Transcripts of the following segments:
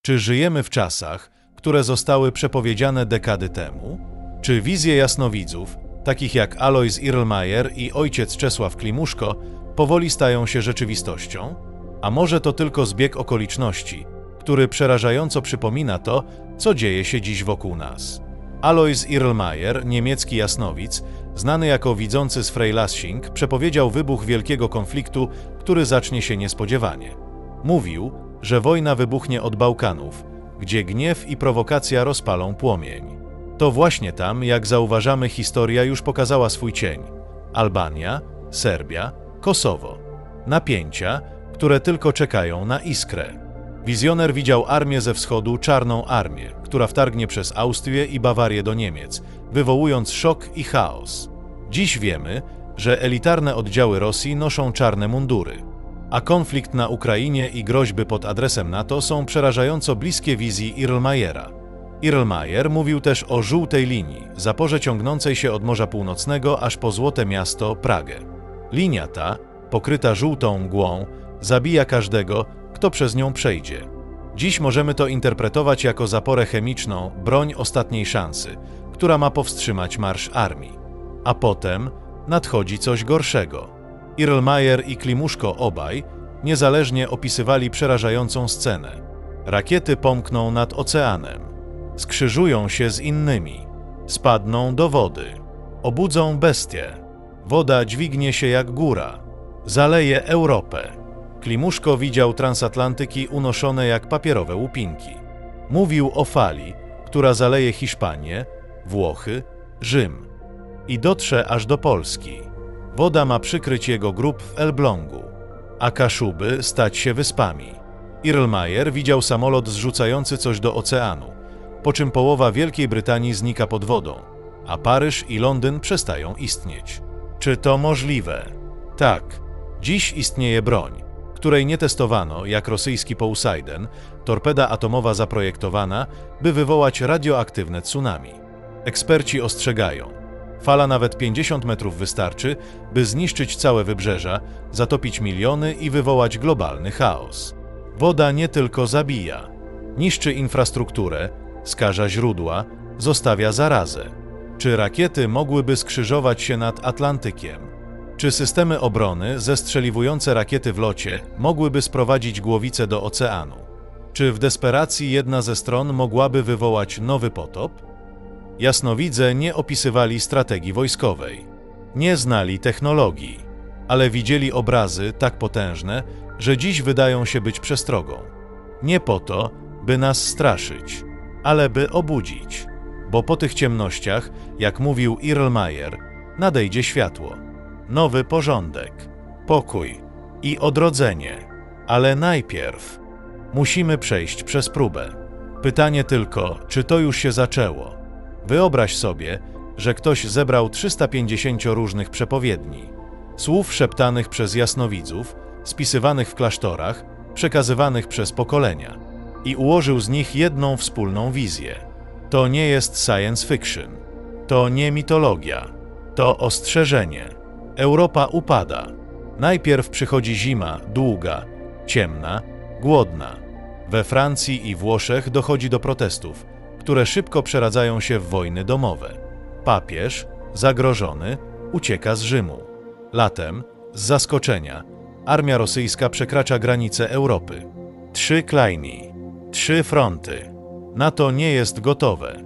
Czy żyjemy w czasach, które zostały przepowiedziane dekady temu? Czy wizje jasnowidzów, takich jak Alois Irlmajer i ojciec Czesław Klimuszko, powoli stają się rzeczywistością? A może to tylko zbieg okoliczności, który przerażająco przypomina to, co dzieje się dziś wokół nas? Alois Irlmajer, niemiecki jasnowic, znany jako widzący z Freilassing, przepowiedział wybuch wielkiego konfliktu, który zacznie się niespodziewanie. Mówił, że wojna wybuchnie od Bałkanów, gdzie gniew i prowokacja rozpalą płomień. To właśnie tam, jak zauważamy, historia już pokazała swój cień. Albania, Serbia, Kosowo. Napięcia, które tylko czekają na iskrę. Wizjoner widział armię ze wschodu, czarną armię, która wtargnie przez Austrię i Bawarię do Niemiec, wywołując szok i chaos. Dziś wiemy, że elitarne oddziały Rosji noszą czarne mundury, a konflikt na Ukrainie i groźby pod adresem NATO są przerażająco bliskie wizji Irlmajera. Irlmajer mówił też o żółtej linii, zaporze ciągnącej się od Morza Północnego aż po Złote Miasto, Pragę. Linia ta, pokryta żółtą mgłą, zabija każdego, kto przez nią przejdzie. Dziś możemy to interpretować jako zaporę chemiczną, broń ostatniej szansy, która ma powstrzymać marsz armii. A potem nadchodzi coś gorszego. Irlmajer i Klimuszko obaj niezależnie opisywali przerażającą scenę. Rakiety pomkną nad oceanem, skrzyżują się z innymi, spadną do wody, obudzą bestie. Woda dźwignie się jak góra, zaleje Europę. Klimuszko widział transatlantyki unoszone jak papierowe łupinki. Mówił o fali, która zaleje Hiszpanię, Włochy, Rzym i dotrze aż do Polski. Woda ma przykryć jego grób w Elblągu, a Kaszuby stać się wyspami. Irlmajer widział samolot zrzucający coś do oceanu, po czym połowa Wielkiej Brytanii znika pod wodą, a Paryż i Londyn przestają istnieć. Czy to możliwe? Tak. Dziś istnieje broń, której nie testowano, jak rosyjski Poseidon, torpeda atomowa zaprojektowana, by wywołać radioaktywne tsunami. Eksperci ostrzegają, fala nawet 50 metrów wystarczy, by zniszczyć całe wybrzeża, zatopić miliony i wywołać globalny chaos. Woda nie tylko zabija, niszczy infrastrukturę, skaża źródła, zostawia zarazę. Czy rakiety mogłyby skrzyżować się nad Atlantykiem? Czy systemy obrony zestrzeliwujące rakiety w locie mogłyby sprowadzić głowice do oceanu? Czy w desperacji jedna ze stron mogłaby wywołać nowy potop? Jasnowidze nie opisywali strategii wojskowej, nie znali technologii, ale widzieli obrazy tak potężne, że dziś wydają się być przestrogą. Nie po to, by nas straszyć, ale by obudzić, bo po tych ciemnościach, jak mówił Irlmajer, nadejdzie światło. Nowy porządek, pokój i odrodzenie. Ale najpierw musimy przejść przez próbę. Pytanie tylko, czy to już się zaczęło? Wyobraź sobie, że ktoś zebrał 350 różnych przepowiedni, słów szeptanych przez jasnowidzów, spisywanych w klasztorach, przekazywanych przez pokolenia i ułożył z nich jedną wspólną wizję. To nie jest science fiction, to nie mitologia, to ostrzeżenie. Europa upada. Najpierw przychodzi zima, długa, ciemna, głodna. We Francji i Włoszech dochodzi do protestów, które szybko przeradzają się w wojny domowe. Papież, zagrożony, ucieka z Rzymu. Latem, z zaskoczenia, armia rosyjska przekracza granice Europy. 3 klejni, 3 fronty. NATO nie jest gotowe.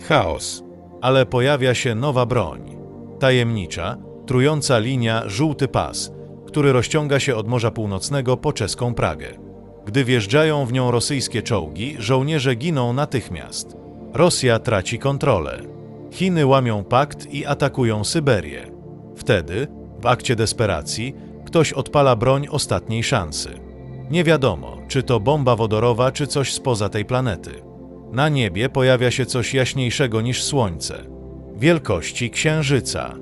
Chaos. Ale pojawia się nowa broń. Tajemnicza, trująca linia żółty pas, który rozciąga się od Morza Północnego po czeską Pragę. Gdy wjeżdżają w nią rosyjskie czołgi, żołnierze giną natychmiast. Rosja traci kontrolę. Chiny łamią pakt i atakują Syberię. Wtedy, w akcie desperacji, ktoś odpala broń ostatniej szansy. Nie wiadomo, czy to bomba wodorowa, czy coś spoza tej planety. Na niebie pojawia się coś jaśniejszego niż słońce. Wielkości księżyca.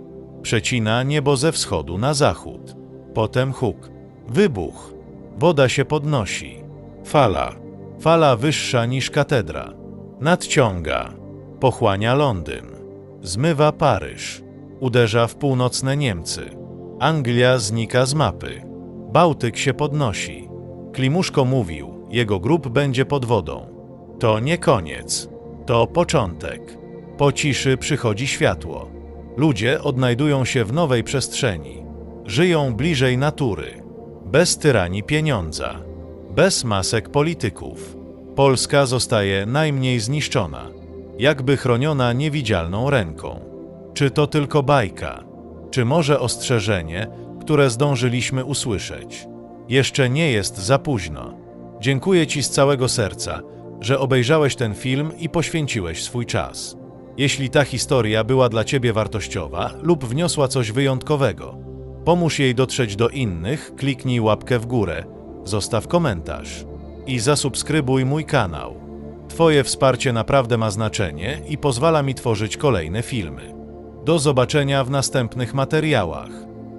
Przecina niebo ze wschodu na zachód. Potem huk. Wybuch. Woda się podnosi. Fala. Fala wyższa niż katedra. Nadciąga. Pochłania Londyn. Zmywa Paryż. Uderza w północne Niemcy. Anglia znika z mapy. Bałtyk się podnosi. Klimuszko mówił, jego grób będzie pod wodą. To nie koniec. To początek. Po ciszy przychodzi światło. Ludzie odnajdują się w nowej przestrzeni. Żyją bliżej natury. Bez tyranii pieniądza. Bez masek polityków. Polska zostaje najmniej zniszczona. Jakby chroniona niewidzialną ręką. Czy to tylko bajka? Czy może ostrzeżenie, które zdążyliśmy usłyszeć? Jeszcze nie jest za późno. Dziękuję Ci z całego serca, że obejrzałeś ten film i poświęciłeś swój czas. Jeśli ta historia była dla Ciebie wartościowa lub wniosła coś wyjątkowego, pomóż jej dotrzeć do innych, kliknij łapkę w górę, zostaw komentarz i zasubskrybuj mój kanał. Twoje wsparcie naprawdę ma znaczenie i pozwala mi tworzyć kolejne filmy. Do zobaczenia w następnych materiałach.